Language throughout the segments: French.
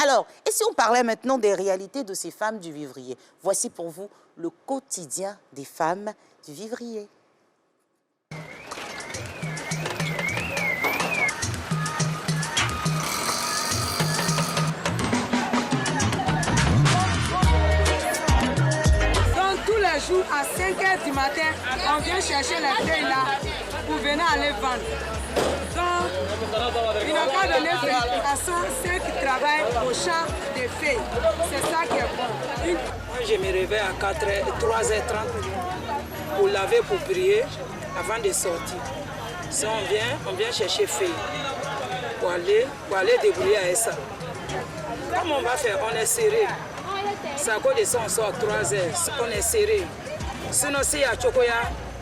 Alors, et si on parlait maintenant des réalités de ces femmes du vivrier? Voici pour vous le quotidien des femmes du vivrier. Jour à 5 h du matin, on vient chercher les feuilles là pour venir aller vendre. Donc, ils n'ont pas donné à ceux qui travaillent au champ des feuilles. C'est ça qui est bon. Moi, je me réveille à 3h30 pour laver, pour prier avant de sortir. Si on vient chercher feuilles pour aller débrouiller à ça. Comment on va faire? On est serré. C'est à cause de ça on sort à 3h. On est serré. Sinon, s'il y a chocoya,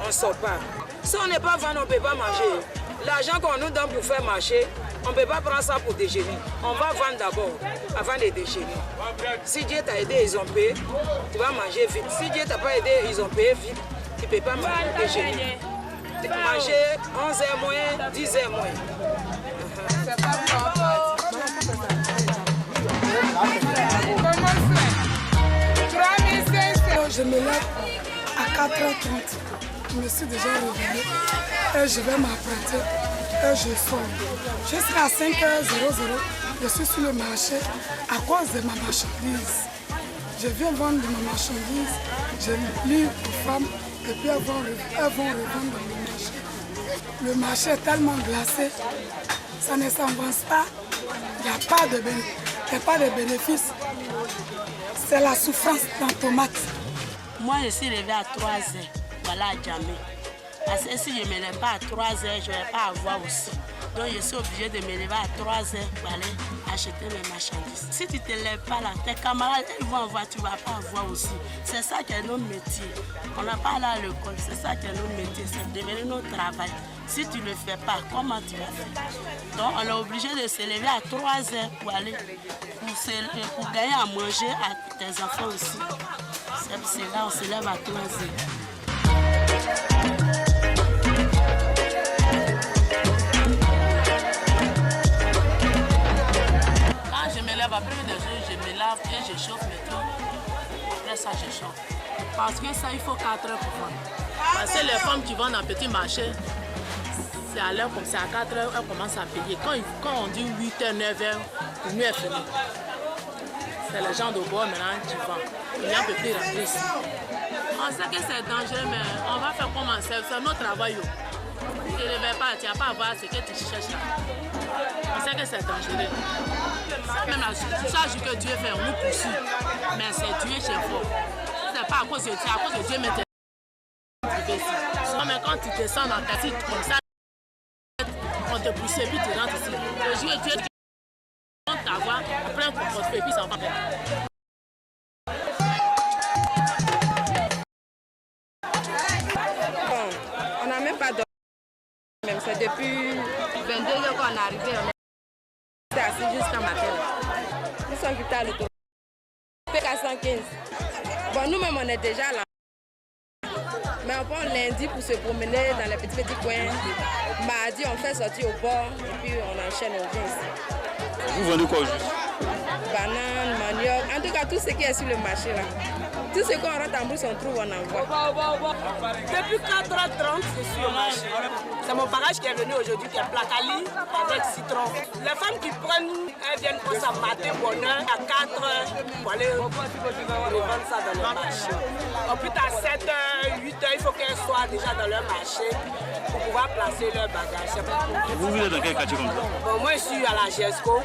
on ne sort pas. Si on n'est pas vendu, on ne peut pas manger. L'argent qu'on nous donne pour faire marcher, on ne peut pas prendre ça pour déjeuner. On va vendre d'abord, avant de déjeuner. Si Dieu t'a aidé, ils ont payé, tu vas manger vite. Si Dieu t'a pas aidé, ils ont payé vite, tu ne peux pas déjeuner. Tu peux manger 11h moins, 10h moins. Je me lève à 4h30. Je me suis déjà réveillée et je vais m'apprêter et je sors. Jusqu'à 5h00, je suis sur le marché à cause de ma marchandise. Je viens vendre ma marchandise, je livre aux femmes et puis elles vont revendre dans le marché. Le marché est tellement glacé, ça ne s'avance pas, il n'y a pas de bénéfice. C'est la souffrance dans tomate. Moi, je suis levée à 3h, voilà à Djamé. Parce que si je ne me lève pas à 3h, je ne vais pas avoir aussi. Donc, je suis obligée de me lever à 3h pour aller acheter mes marchandises. Si tu ne te lèves pas là, tes camarades ils vont avoir, tu ne vas pas avoir aussi. C'est ça qui est notre métier. On n'a pas allé à l'école, c'est ça qui est notre métier, c'est devenir notre travail. Si tu ne le fais pas, comment tu vas faire? Donc, on est obligé de se lever à 3h pour aller, pour gagner à manger à tes enfants aussi. C'est là on se lève à 3h. Quand je me lève après le déjeuner, je me lave et je chauffe mes trucs. Après ça, je chauffe. Parce que ça, il faut 4 heures pour vendre. Parce que les femmes qui vendent dans petit marché, c'est à l'heure comme c'est à 4 heures, elles commencent à payer. Quand on dit 8h, 9h, pour nous, elle finit. C'est les gens de bois maintenant qui vendent. Il y a un peu plus rentrer ici. On sait que c'est dangereux, mais on va faire comment? C'est notre travail. Tu ne réveilles pas, tu n'as pas à voir ce que tu cherches là. On sait que c'est dangereux. Même la charge que Dieu fait, on nous poursuit. Mais c'est Dieu chez vous. Ce n'est pas à cause de Dieu, à cause de Dieu, mais mais quand tu descends dans ta tête comme ça, on te pousse et puis tu rentres ici. Le Dieu compte t'avoir, prends ton portefeuille et puis ça va faire. On n'a même pas dormi. Même c'est depuis 22 heures qu'on est arrivé. On est assis jusqu'à matin. Nous sommes quittés à l'auto. PK115. Bon, nous-mêmes, on est déjà là. Mais on prend lundi pour se promener dans les petits coins. Mardi, on fait sortir au bord et puis on enchaîne, on vient ici. Vous vendez quoi juste? Bananes, manioc, en tout cas tout ce qui est sur le marché là. Tout ce qu'on rentre en brousse, on trouve, on envoie. Depuis 4h30, je suis au marché. C'est mon bagage qui est venu aujourd'hui, qui est placali avec citron. Les femmes qui prennent, elles viennent pour ça matin, bonheur, à 4h, pour aller revendre ça dans le marché. Au plus tard, 7h, 8h, il faut qu'elles soient déjà dans leur marché pour pouvoir placer leur bagage. Vous venez dans quel quartier comme ça? Bon, moi, je suis à la GESCO.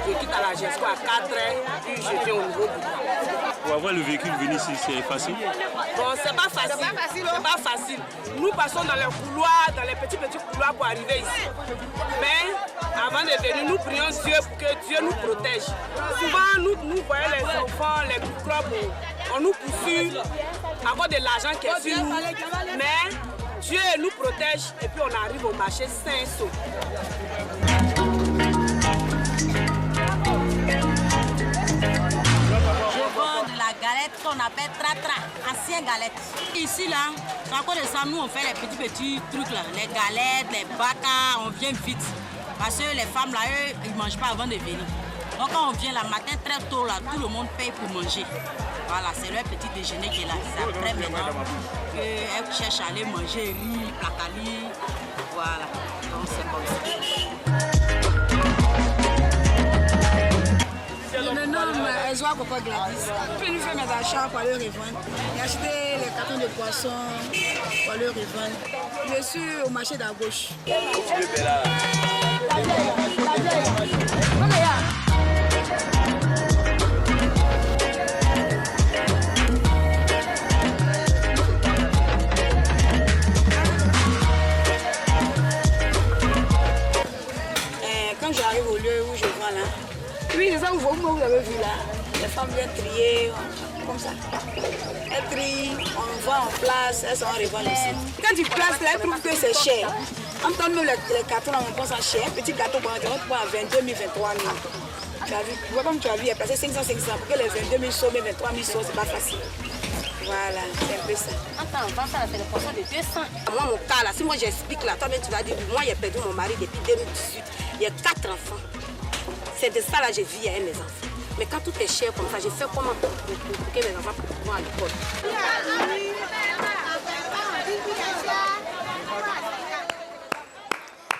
Je quitte à la GESCO à 4h, puis je viens au niveau du. Pour avoir le véhicule venir ici, c'est facile? Bon, c'est pas facile. C'est pas facile. Nous passons dans les couloirs, dans les petits couloirs pour arriver ici. Mais avant de venir, nous prions Dieu pour que Dieu nous protège. Souvent, nous voyons les enfants, les microbes, on nous poursuit à cause de l'argent qui est sur nous. Mais Dieu nous protège et puis on arrive au marché sain et sauf. La galette qu'on appelle tratra, ancienne galette. Ici là, à cause de ça, nous on fait les petits trucs là, les galettes, les bacas, on vient vite. Parce que les femmes là, eux, ils ne mangent pas avant de venir. Donc quand on vient le matin très tôt, là, tout le monde paye pour manger. Voilà, c'est leur petit déjeuner qui est là. C'est après maintenant qu'elles cherchent à aller manger riz, placali. Voilà, donc c'est comme ça. Je me nomme Ezoa Coco Gladys. Puis je fais mes achats pour aller revendre. J'ai acheté les cartons de poissons pour aller revendre. Je suis au marché d'à gauche. Quand j'arrive au lieu où je vends là, oui, c'est ça que vous avez vu là. Les femmes viennent trier, comme ça. Elles trient, on vend en place, elles sont en revend ici. Quand tu places là, elles trouvent que c'est cher. En même temps, nous, les cartons, là, on pense en cher. Petit carton, on prend à 22 000, 23 000. Tu as vu, comme tu as vu, il y a passé 500, 500. Pour que les 22 000 sauts, mais 23 000 sauts, c'est pas facile. Voilà, c'est un peu ça. Attends, on va faire c'est le poisson de 200. Moi, mon cas là, si moi j'explique là, toi-même tu vas dire, moi j'ai perdu mon mari depuis 2018. Il y a 4 enfants. C'est de ça là je vis avec mes enfants. Mais quand tout est cher comme ça, je fais comment pour que mes enfants vont à l'école.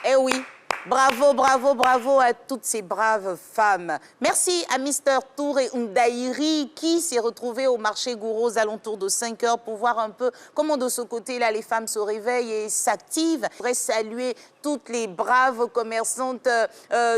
Eh oui, bravo, bravo, bravo à toutes ces braves femmes. Merci à Mr. Touré Ndaïri qui s'est retrouvé au marché Gouro aux alentours de 5 heures pour voir un peu comment de ce côté-là les femmes se réveillent et s'activent. Je voudrais saluer toutes les braves commerçantes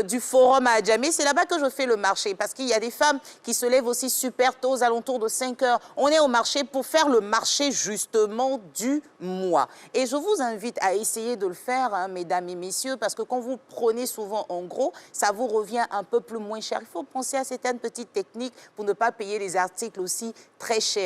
du forum à Adjamé. C'est là-bas que je fais le marché parce qu'il y a des femmes qui se lèvent aussi super tôt aux alentours de 5 heures. On est au marché pour faire le marché justement du mois. Et je vous invite à essayer de le faire, hein, mesdames et messieurs, parce que quand vous prenez souvent en gros, ça vous revient un peu plus moins cher. Il faut penser à certaines petites techniques pour ne pas payer les articles aussi très chers.